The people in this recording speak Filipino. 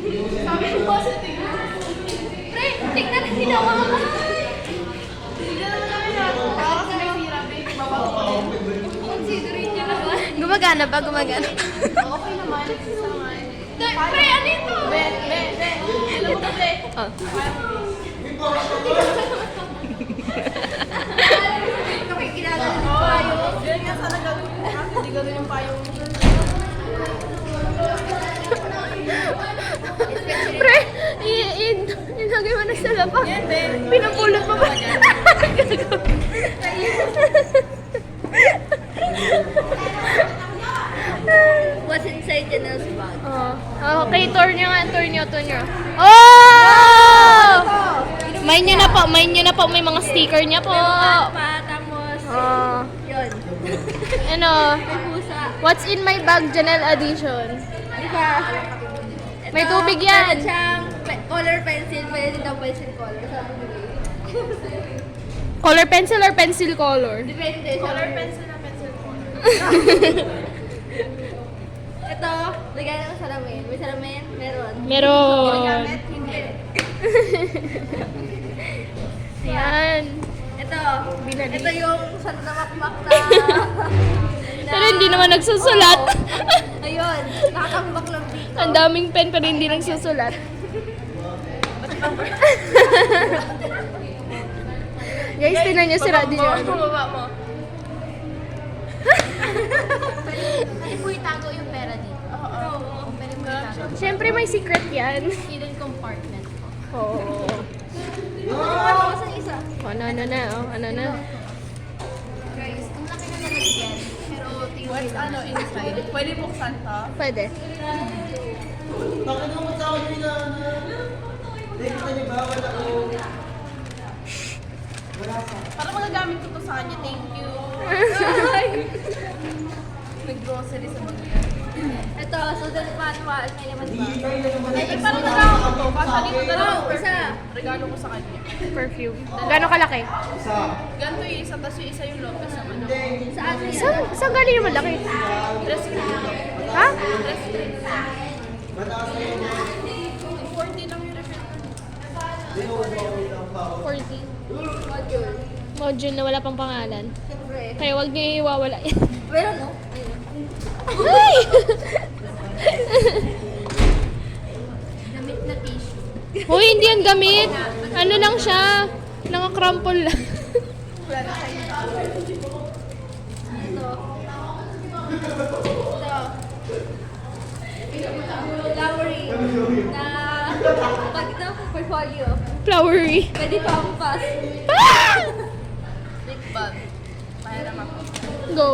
Sabi ko positive. Pre, tingnan na ginawa ko. Tingnan naman namin na. Tapos may sira, babe. Babago ko din. Considering nyo naman. Gumagana ba? Gumagana. Okay naman. Pre, ano ito? Be. Ito to, be. Oh. Kapag ginagano yung payo. Yan nga sana gagawin mo. Hindi gano'n yung payo. Pre, ilagay mo na sa lapak. Pinapulot mo ba? What's inside Janelle's bag? Okay, tour nyo nga. Tour nyo. Oh! Main nyo na po. May mga sticker niya po. Pa, tapos, yun. Ano? May pusa. What's in my bag, Janelle Edition? Diba? May tubig yan. Meron siyang color pencil. Pwede din daw pencil color. Sabi ko Color pencil or pencil color? depende. Color pencil na pencil color. Ito, lagyan ng salamin. May salamin? Meron. Meron. Ginagamit? Hindi. Ayan. Ito. Binali. Ito yung Santa Makmak na... Pero hindi naman nagsusulat. Ayun. Nakakambak lang dito. Ang daming pen pero hindi nagsusulat. Guys, tinan nyo si Raddy nyo. Baba mo. Pwede mo itago yung pera dito. Oo. Pwede mo itago. Siyempre may secret yan. Hidden compartment. Oo. Ano ko sa isa? Ano na. Guys, ang laki na nalagyan. Pero What's ano inside? Pwede buksan to? Pwede. Bakit naman sa akin na nakita niyo ba? Wala ko. Parang magagamit ko to sa kanya. Thank you. Nag-grocery sa mga. ito, Sudan Manual. May laman ba? Ay, parang nagawa ko to. Basta dito na lang. Wow, isa. Regalo ko sa kanya. Perfume. Gano'ng kalaki? Isa. Ganito yung isa, tapos yung isa yung Lopez sa ano. Saan yan? Saan galing yung malaki? Dress cream. Ha? Dress cream. Mataas na yun. 40 lang yung refill. 40. Module. Module na wala pang pangalan. Siyempre. Kaya wag niyo iwawala yan. Meron, no? Ay! Damit na tissue. Hoy, hindi yan gamit. Ano lang siya? Naka-crumple lang. Wala na kayo. Ito. Flowery. Na... Pag ito, portfolio. Flowery. Pwede pa ang pass. Ah! Lip balm. Pahiram ako. Go.